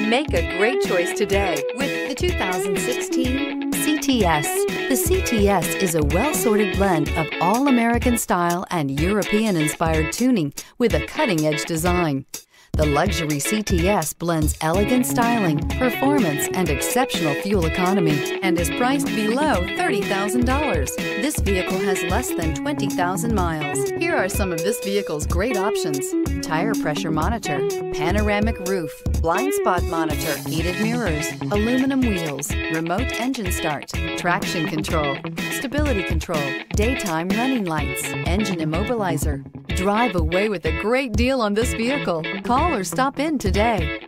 Make a great choice today with the 2016 CTS. The CTS is a well-sorted blend of all-American style and European-inspired tuning with a cutting-edge design. The luxury CTS blends elegant styling, performance, and exceptional fuel economy and is priced below $30,000. This vehicle has less than 20,000 miles. Here are some of this vehicle's great options: tire pressure monitor, panoramic roof, blind spot monitor, heated mirrors, aluminum wheels, remote engine start, traction control, stability control, daytime running lights, engine immobilizer. Drive away with a great deal on this vehicle. Call or stop in today.